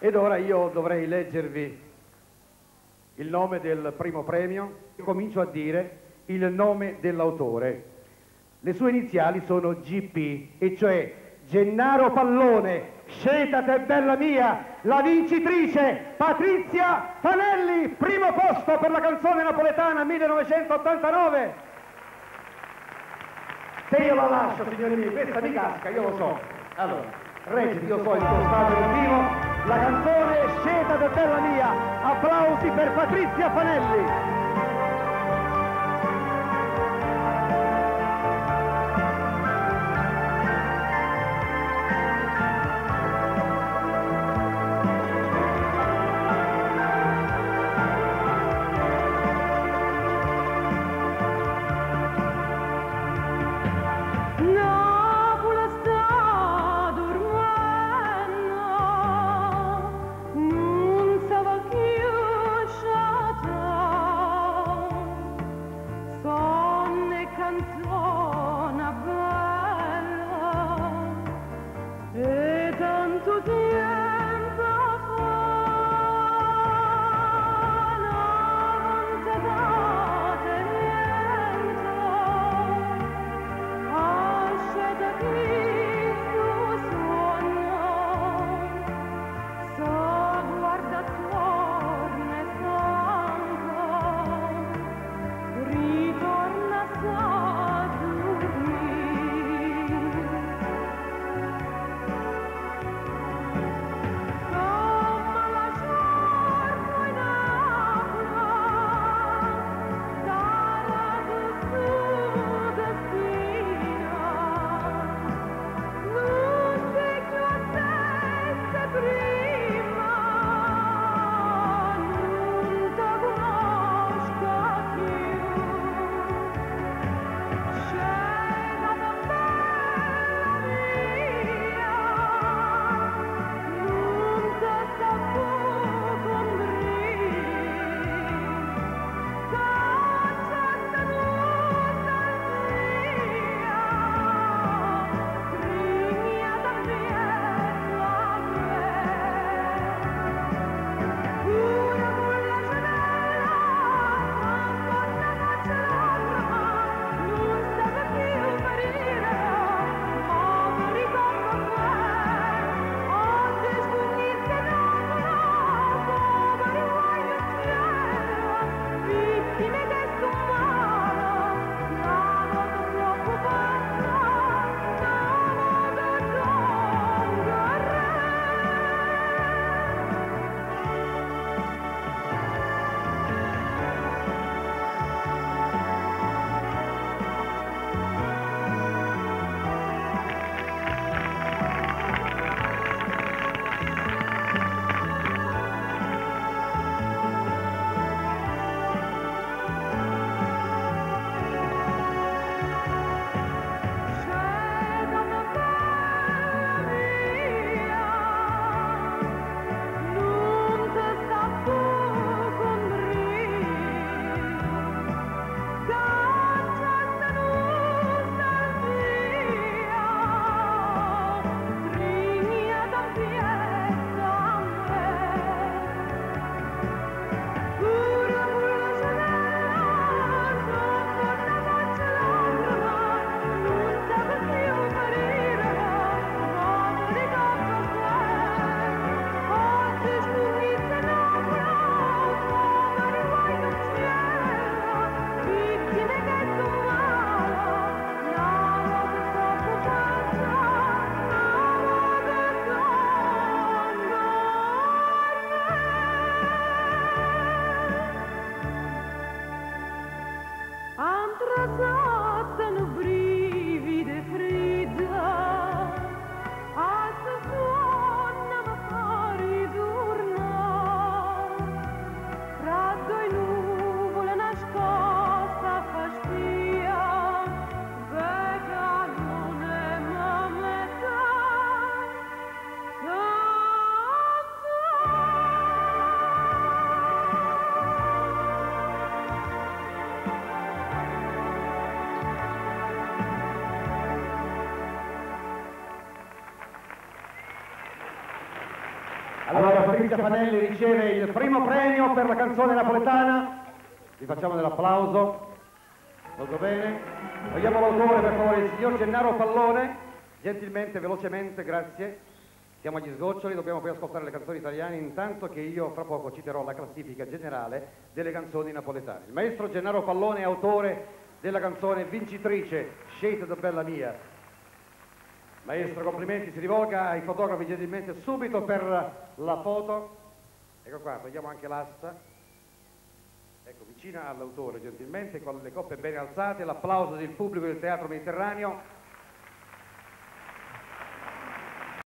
Ed ora io dovrei leggervi il nome del primo premio. Comincio a dire il nome dell'autore. Le sue iniziali sono GP, e cioè Gennaro Pallone. Scetate bella mia, la vincitrice Patrizia Fanelli, primo posto per la canzone napoletana 1989. Se io la lascio, signori miei, questa mi casca, io lo so. Allora, reciti, io so il tuo stato del primo. La canzone Scetate bella mia, applausi per Patrizia Fanelli. Non sa va chiusciata Allora Patrizia Fanelli riceve il primo premio per la canzone napoletana. Vi facciamo dell'applauso. Molto bene. Vogliamo l'autore per favore, il signor Gennaro Pallone. Gentilmente, velocemente, grazie. Siamo agli sgoccioli, dobbiamo poi ascoltare le canzoni italiane, intanto che io fra poco citerò la classifica generale delle canzoni napoletane. Il maestro Gennaro Pallone è autore della canzone vincitrice Scelte da Bella Mia. Maestro, complimenti, si rivolga ai fotografi gentilmente subito per la foto. Ecco qua, togliamo anche l'asta. Ecco, vicina all'autore gentilmente, con le coppe ben alzate, l'applauso del pubblico del Teatro Mediterraneo.